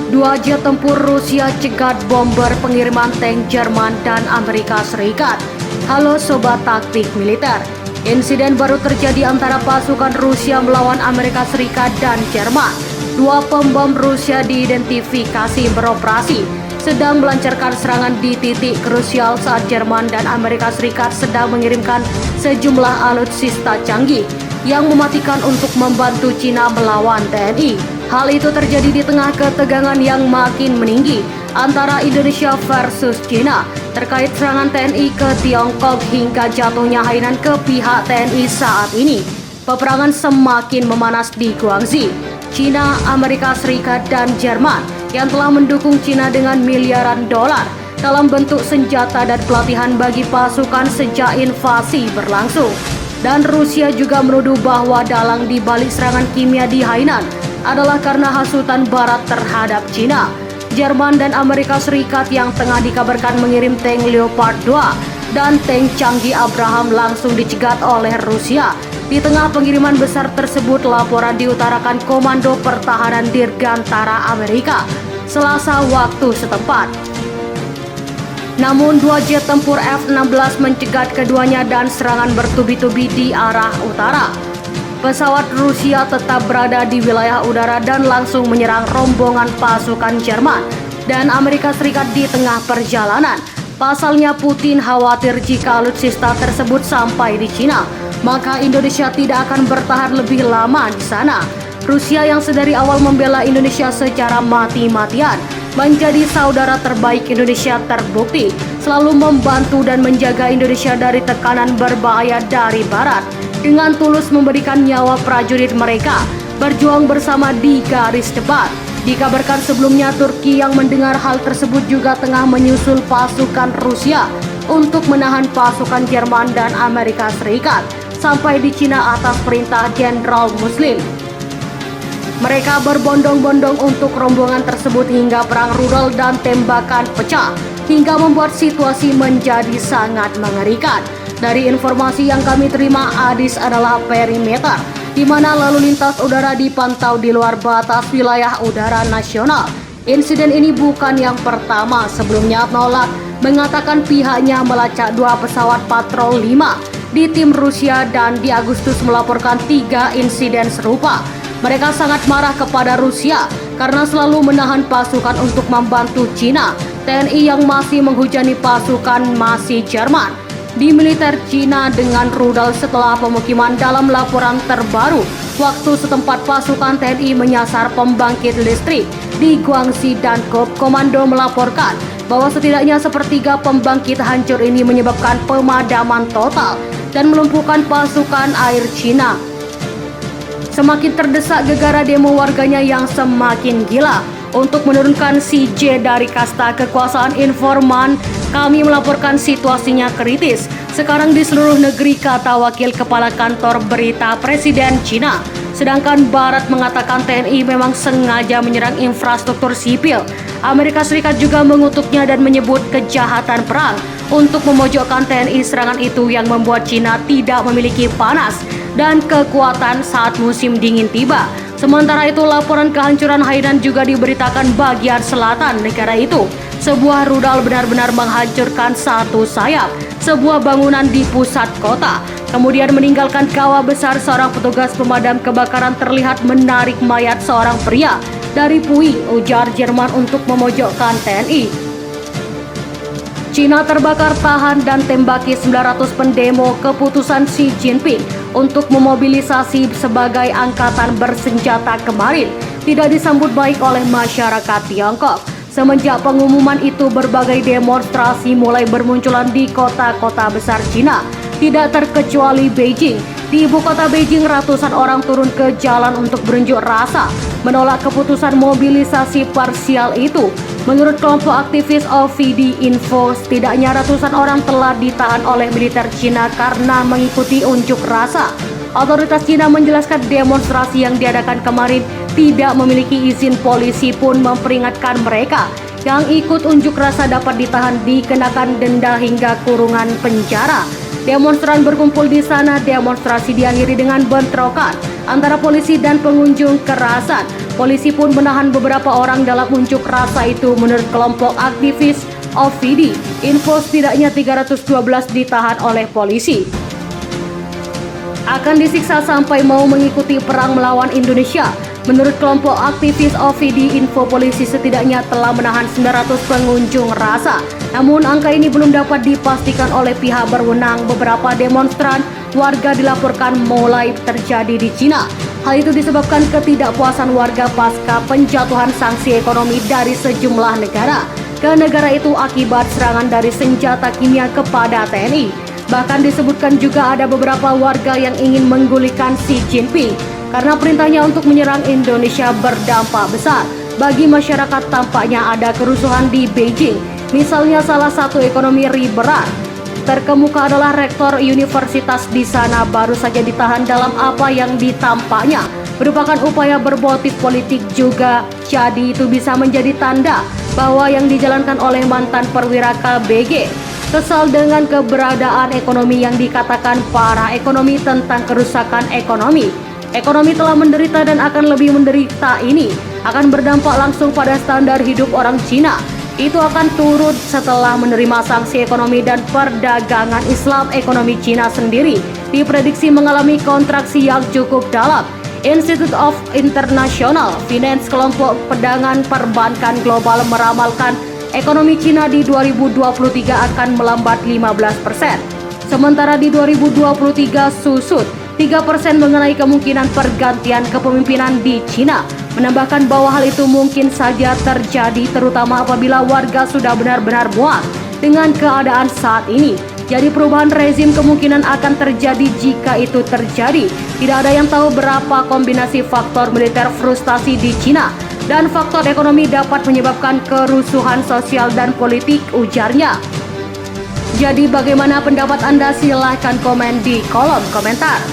Dua jet tempur Rusia cegat bomber pengiriman tank Jerman dan Amerika Serikat. Halo Sobat Taktik Militer. Insiden baru terjadi antara pasukan Rusia melawan Amerika Serikat dan Jerman. Dua pembom Rusia diidentifikasi beroperasi sedang melancarkan serangan di titik krusial saat Jerman dan Amerika Serikat sedang mengirimkan sejumlah alutsista canggih yang mematikan untuk membantu Cina melawan TNI. Hal itu terjadi di tengah ketegangan yang makin meninggi antara Indonesia versus Cina terkait serangan TNI ke Tiongkok hingga jatuhnya Hainan ke pihak TNI saat ini. Peperangan semakin memanas di Guangxi. Cina, Amerika Serikat, dan Jerman yang telah mendukung Cina dengan miliaran dolar dalam bentuk senjata dan pelatihan bagi pasukan sejak invasi berlangsung. Dan Rusia juga menuduh bahwa dalang di balik serangan kimia di Hainan adalah karena hasutan Barat terhadap Cina. Jerman dan Amerika Serikat yang tengah dikabarkan mengirim tank Leopard 2 dan tank canggih Abraham langsung dicegat oleh Rusia. Di tengah pengiriman besar tersebut, laporan diutarakan Komando Pertahanan Dirgantara Amerika Selasa waktu setempat. Namun dua jet tempur F-16 mencegat keduanya dan serangan bertubi-tubi di arah utara. Pesawat Rusia tetap berada di wilayah udara dan langsung menyerang rombongan pasukan Jerman dan Amerika Serikat di tengah perjalanan. Pasalnya Putin khawatir jika alutsista tersebut sampai di Cina, maka Indonesia tidak akan bertahan lebih lama di sana. Rusia yang sedari awal membela Indonesia secara mati-matian menjadi saudara terbaik Indonesia terbukti selalu membantu dan menjaga Indonesia dari tekanan berbahaya dari Barat dengan tulus memberikan nyawa prajurit mereka berjuang bersama di garis depan. Dikabarkan sebelumnya Turki yang mendengar hal tersebut juga tengah menyusul pasukan Rusia untuk menahan pasukan Jerman dan Amerika Serikat sampai di Cina atas perintah Jenderal Muslim. Mereka berbondong-bondong untuk rombongan tersebut hingga perang rudal dan tembakan pecah hingga membuat situasi menjadi sangat mengerikan. Dari informasi yang kami terima, ADIS adalah perimeter di mana lalu lintas udara dipantau di luar batas wilayah udara nasional. Insiden ini bukan yang pertama. Sebelumnya Nolak mengatakan pihaknya melacak dua pesawat patrol 5 di tim Rusia dan di Agustus melaporkan 3 insiden serupa. Mereka sangat marah kepada Rusia karena selalu menahan pasukan untuk membantu Cina. TNI yang masih menghujani pasukan masih Jerman di militer Cina dengan rudal setelah pemukiman. Dalam laporan terbaru, waktu setempat pasukan TNI menyasar pembangkit listrik di Guangxi dan Komando melaporkan bahwa setidaknya sepertiga pembangkit hancur. Ini menyebabkan pemadaman total dan melumpuhkan pasukan air Cina. Semakin terdesak gegara demo warganya yang semakin gila untuk menurunkan si J dari kasta kekuasaan informan. Kami melaporkan situasinya kritis sekarang di seluruh negeri, kata Wakil Kepala Kantor Berita Presiden Cina. Sedangkan Barat mengatakan TNI memang sengaja menyerang infrastruktur sipil. Amerika Serikat juga mengutuknya dan menyebut kejahatan perang untuk memojokkan TNI. Serangan itu yang membuat Cina tidak memiliki panas dan kekuatan saat musim dingin tiba. Sementara itu, laporan kehancuran Hainan juga diberitakan bagian selatan negara itu. Sebuah rudal benar-benar menghancurkan satu sayap sebuah bangunan di pusat kota, kemudian meninggalkan kawah besar. Seorang petugas pemadam kebakaran terlihat menarik mayat seorang pria dari puing, ujar Jerman untuk memojokkan TNI. Cina terbakar tahan dan tembaki 900 pendemo. Keputusan Xi Jinping untuk memobilisasi sebagai angkatan bersenjata kemarin tidak disambut baik oleh masyarakat Tiongkok. Semenjak pengumuman itu, berbagai demonstrasi mulai bermunculan di kota-kota besar Cina, tidak terkecuali Beijing. Di ibu kota Beijing, ratusan orang turun ke jalan untuk berunjuk rasa menolak keputusan mobilisasi parsial itu. Menurut kelompok aktivis OVD Info, setidaknya ratusan orang telah ditahan oleh militer Cina karena mengikuti unjuk rasa. Otoritas Cina menjelaskan demonstrasi yang diadakan kemarin tidak memiliki izin. Polisi pun memperingatkan mereka yang ikut unjuk rasa dapat ditahan, dikenakan denda hingga kurungan penjara. Demonstran berkumpul di sana. Demonstrasi diakhiri dengan bentrokan antara polisi dan pengunjuk kerasan. Polisi pun menahan beberapa orang dalam unjuk rasa itu. Menurut kelompok aktivis OVD, info setidaknya 312 ditahan oleh polisi. Akan disiksa sampai mau mengikuti perang melawan Indonesia. Menurut kelompok aktivis OVD, info polisi setidaknya telah menahan 900 pengunjung rasa. Namun angka ini belum dapat dipastikan oleh pihak berwenang. Beberapa demonstran warga dilaporkan mulai terjadi di Cina. Hal itu disebabkan ketidakpuasan warga pasca penjatuhan sanksi ekonomi dari sejumlah negara ke negara itu akibat serangan dari senjata kimia kepada TNI. Bahkan disebutkan juga ada beberapa warga yang ingin menggulingkan Xi Jinping karena perintahnya untuk menyerang Indonesia berdampak besar bagi masyarakat. Tampaknya ada kerusuhan di Beijing. Misalnya salah satu ekonomi liberal terkemuka adalah rektor universitas di sana baru saja ditahan dalam apa yang ditampaknya merupakan upaya bermotif politik juga. Jadi itu bisa menjadi tanda bahwa yang dijalankan oleh mantan perwira KBG kesal dengan keberadaan ekonomi yang dikatakan para ekonomi tentang kerusakan ekonomi. Ekonomi telah menderita dan akan lebih menderita. Ini akan berdampak langsung pada standar hidup orang Cina. Itu akan turun setelah menerima sanksi ekonomi dan perdagangan. Islam ekonomi Cina sendiri diprediksi mengalami kontraksi yang cukup dalam. Institute of International Finance, kelompok pegangan perbankan global, meramalkan ekonomi Cina di 2023 akan melambat 15%. Sementara di 2023 susut 3% mengenai kemungkinan pergantian kepemimpinan di Cina. Menambahkan bahwa hal itu mungkin saja terjadi terutama apabila warga sudah benar-benar muak dengan keadaan saat ini. Jadi perubahan rezim kemungkinan akan terjadi. Jika itu terjadi, tidak ada yang tahu berapa kombinasi faktor militer, frustasi di Cina, dan faktor ekonomi dapat menyebabkan kerusuhan sosial dan politik, ujarnya. Jadi bagaimana pendapat Anda? Silahkan komen di kolom komentar.